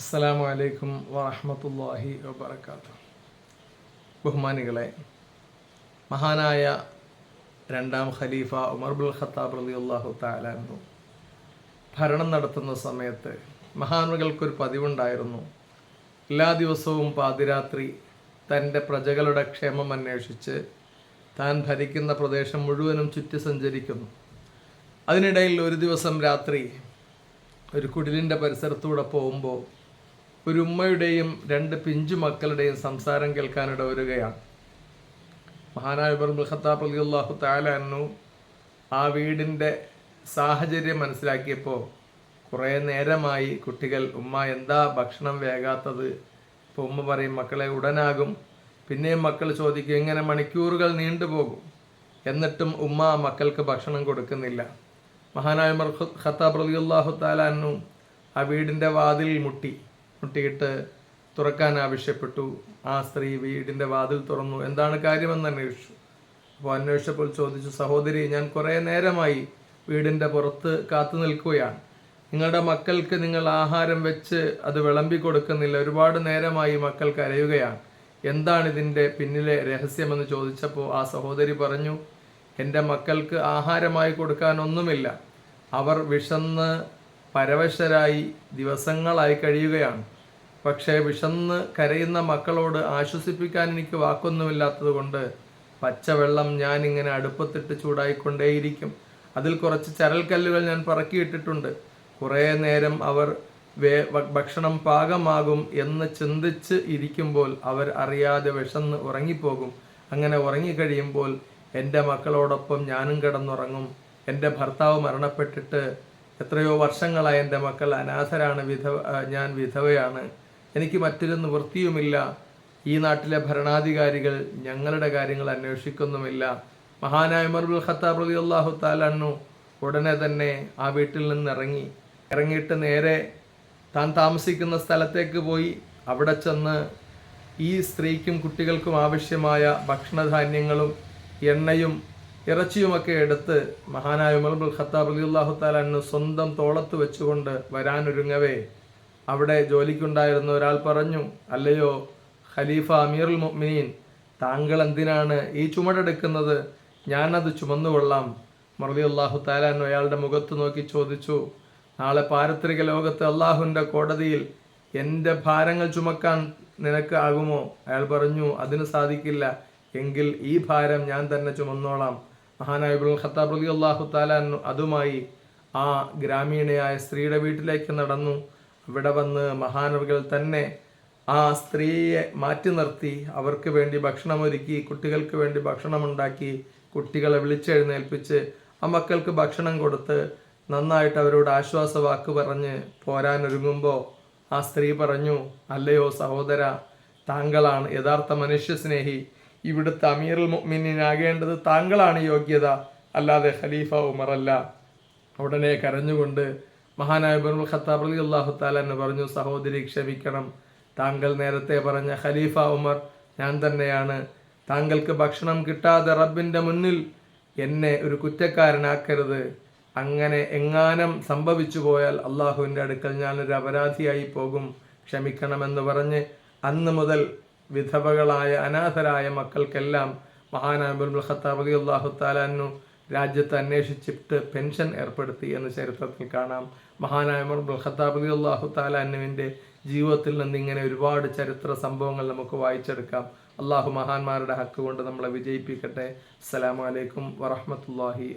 അസ്സലാമു അലൈക്കും വറഹ്മത്തുള്ളാഹി വബറകാതുഹു. ബഹുമാനികളെ, മഹാനായ രണ്ടാം ഖലീഫ ഉമർ ഇബ്നുൽ ഖത്താബ് റളിയല്ലാഹു തആല അൻഹു ഭരണം നടത്തുന്ന സമയത്ത് മഹാനുകൾക്കൊരു പതിവുണ്ടായിരുന്നു. എല്ലാ ദിവസവും പാതിരാത്രി തൻ്റെ പ്രജകളുടെ ക്ഷേമം അന്വേഷിച്ച് താൻ ഭരിക്കുന്ന പ്രദേശം മുഴുവനും ചുറ്റി സഞ്ചരിക്കുന്നു. അതിനിടയിൽ ഒരു ദിവസം രാത്രി ഒരു കുടിലിൻ്റെ പരിസരത്തൂടെ പോകുമ്പോൾ ഒരു ഉമ്മയുടെയും രണ്ട് പിഞ്ചു മക്കളുടെയും സംസാരം കേൾക്കാനിട വരികയാണ്. മഹാനായ ഉമർ ഇബ്നുൽ ഖത്താബ് റളിയല്ലാഹു തആല അൻഹു ആ വീടിൻ്റെ സാഹചര്യം മനസ്സിലാക്കിയപ്പോൾ കുറേ നേരമായി കുട്ടികൾ ഉമ്മ എന്താ ഭക്ഷണം വേകാത്തത്? ഇപ്പോൾ ഉമ്മ പറയും മക്കളെ ഉടനാകും. പിന്നെയും മക്കൾ ചോദിക്കും ഇങ്ങനെ മണിക്കൂറുകൾ നീണ്ടുപോകും. എന്നിട്ടും ഉമ്മ മക്കൾക്ക് ഭക്ഷണം കൊടുക്കുന്നില്ല. മഹാനായ ഉമർ ഖത്താബ് റളിയല്ലാഹു തആല അൻഹു ആ വീടിൻ്റെ വാതിൽ മുട്ടിയിട്ട് തുറക്കാൻ ആവശ്യപ്പെട്ടു. ആ സ്ത്രീ വീടിൻ്റെ വാതിൽ തുറന്നു. എന്താണ് കാര്യമെന്ന് അന്വേഷിച്ചു. അപ്പോൾ അന്വേഷിച്ചപ്പോൾ ചോദിച്ചു, സഹോദരി, ഞാൻ കുറേ നേരമായി വീടിൻ്റെ പുറത്ത് കാത്തു നിൽക്കുകയാണ്. നിങ്ങളുടെ മക്കൾക്ക് നിങ്ങൾ ആഹാരം വെച്ച് അത് വിളമ്പി കൊടുക്കുന്നില്ല. ഒരുപാട് നേരമായി മക്കൾ കരയുകയാണ്. എന്താണ് ഇതിൻ്റെ പിന്നിലെ രഹസ്യമെന്ന് ചോദിച്ചപ്പോൾ ആ സഹോദരി പറഞ്ഞു, എൻ്റെ മക്കൾക്ക് ആഹാരമായി കൊടുക്കാനൊന്നുമില്ല. അവർ വിശന്ന് പരവശരായി ദിവസങ്ങളായി കഴിയുകയാണ്. പക്ഷേ വിശന്ന് കരയുന്ന മക്കളോട് ആശ്വസിപ്പിക്കാൻ എനിക്ക് വാക്കൊന്നുമില്ലാത്തത് കൊണ്ട് പച്ചവെള്ളം ഞാനിങ്ങനെ അടുപ്പത്തിട്ട് ചൂടായിക്കൊണ്ടേയിരിക്കും. അതിൽ കുറച്ച് ചരൽക്കല്ലുകൾ ഞാൻ പറക്കിയിട്ടിട്ടുണ്ട്. കുറേ നേരം അവർ ഭക്ഷണം പാകമാകും എന്ന് ചിന്തിച്ച് ഇരിക്കുമ്പോൾ അവർ അറിയാതെ വിശന്ന് ഉറങ്ങിപ്പോകും. അങ്ങനെ ഉറങ്ങിക്കഴിയുമ്പോൾ എൻ്റെ മക്കളോടൊപ്പം ഞാനും കിടന്നുറങ്ങും. എൻ്റെ ഭർത്താവ് മരണപ്പെട്ടിട്ട് എത്രയോ വർഷങ്ങളായി എൻ്റെ മക്കൾ അനാഥരാണ്. ഞാൻ വിധവയാണ്. എനിക്ക് മറ്റൊരു നിവൃത്തിയുമില്ല. ഈ നാട്ടിലെ ഭരണാധികാരികൾ ഞങ്ങളുടെ കാര്യങ്ങൾ അന്വേഷിക്കുന്നുമില്ല. മഹാനായ ഉമർ ഇബ്നുൽ ഖത്താബ് റളിയല്ലാഹു തആല അൻഹു ഉടനെ തന്നെ ആ വീട്ടിൽ നിന്ന് ഇറങ്ങിയിട്ട് നേരെ താൻ താമസിക്കുന്ന സ്ഥലത്തേക്ക് പോയി. അവിടെ ചെന്ന് ഈ സ്ത്രീക്കും കുട്ടികൾക്കും ആവശ്യമായ ഭക്ഷണധാന്യങ്ങളും എണ്ണയും ഇറച്ചിയുമൊക്കെ എടുത്ത് മഹാനായ ഉമർ ഇബ്നുൽ ഖത്താബ് റളിയല്ലാഹു തആല അൻഹു സ്വന്തം തോളത്ത് വെച്ചുകൊണ്ട് വരാനൊരുങ്ങവേ അവിടെ ജോലിക്കുണ്ടായിരുന്ന ഒരാൾ പറഞ്ഞു, അല്ലയോ ഖലീഫ അമീറുൽ മുഅ്മിനീൻ, താങ്കൾ എന്തിനാണ് ഈ ചുമടെടുക്കുന്നത്? ഞാനത് ചുമന്നുകൊള്ളാം. റളിയല്ലാഹു തആല അൻഹു അയാളുടെ മുഖത്ത് നോക്കി ചോദിച്ചു, നാളെ പാരത്രിക ലോകത്ത് അള്ളാഹുവിൻ്റെ കോടതിയിൽ എൻ്റെ ഭാരങ്ങൾ ചുമക്കാൻ നിനക്ക് ആകുമോ? അയാൾ പറഞ്ഞു, അതിന് സാധിക്കില്ല. എങ്കിൽ ഈ ഭാരം ഞാൻ തന്നെ ചുമന്നോളാം. മഹാനായ ഇബ്നുൽ ഖത്താബ് റളിയല്ലാഹു തആല അൻഹു അതുമായി ആ ഗ്രാമീണയായ സ്ത്രീയുടെ വീട്ടിലേക്ക് നടന്നു. ഇവിടെ വന്ന് മഹാനവറുകൾ തന്നെ ആ സ്ത്രീയെ മാറ്റി നിർത്തി അവർക്ക് വേണ്ടി ഭക്ഷണമൊരുക്കി, കുട്ടികൾക്ക് വേണ്ടി ഭക്ഷണമുണ്ടാക്കി, കുട്ടികളെ വിളിച്ചെഴുന്നേൽപ്പിച്ച് ആ മക്കൾക്ക് ഭക്ഷണം കൊടുത്ത് നന്നായിട്ട് അവരോട് ആശ്വാസവാക്ക് പറഞ്ഞ് പോരാനൊരുങ്ങുമ്പോൾ ആ സ്ത്രീ പറഞ്ഞു, അല്ലയോ സഹോദര, താങ്കളാണ് യഥാർത്ഥ മനുഷ്യസ്നേഹി. ഇവിടുത്തെ അമീറുൽ മുഅ്മിനീനാകേണ്ടത് താങ്കളാണ് യോഗ്യത, അല്ലാതെ ഖലീഫ ഉമർ അല്ല. ഉടനെ കരഞ്ഞുകൊണ്ട് മഹാനായ ഉമർ ഇബ്നുൽ ഖത്താബ് റളിയല്ലാഹു തആല അൻഹു പറഞ്ഞു, സഹോദരി ക്ഷമിക്കണം. താങ്കൾ നേരത്തെ പറഞ്ഞ ഖലീഫ ഉമർ ഞാൻ തന്നെയാണ്. താങ്കൾക്ക് ഭക്ഷണം കിട്ടാതെ റബ്ബിൻ്റെ മുന്നിൽ എന്നെ ഒരു കുറ്റക്കാരനാക്കരുത്. അങ്ങനെ എങ്ങാനും സംഭവിച്ചു പോയാൽ അള്ളാഹുവിൻ്റെ അടുക്കൽ ഞാനൊരു അപരാധിയായി പോകും. ക്ഷമിക്കണമെന്ന് പറഞ്ഞ് അന്ന് മുതൽ വിധവകളായ അനാഥരായ മക്കൾക്കെല്ലാം മഹാനായ ഉമർ ഇബ്നുൽ ഖത്താബ് റളിയല്ലാഹു തആല അൻഹു രാജ്യത്ത് അന്വേഷിച്ചിട്ട് പെൻഷൻ ഏർപ്പെടുത്തി എന്ന് ചരിത്രത്തിൽ കാണാം. മഹാനായ ഉമർ ഇബ്നുൽ ഖത്താബ് റളിയല്ലാഹു തആല അൻഹുവിൻ്റെ ജീവിതത്തിൽ നിന്ന് ഇങ്ങനെ ഒരുപാട് ചരിത്ര സംഭവങ്ങൾ നമുക്ക് വായിച്ചെടുക്കാം. അള്ളാഹു മഹാന്മാരുടെ ഹക്ക് കൊണ്ട് നമ്മളെ വിജയിപ്പിക്കട്ടെ. അസ്സലാമു അലൈക്കും വറഹ്മത്തുള്ളാഹി.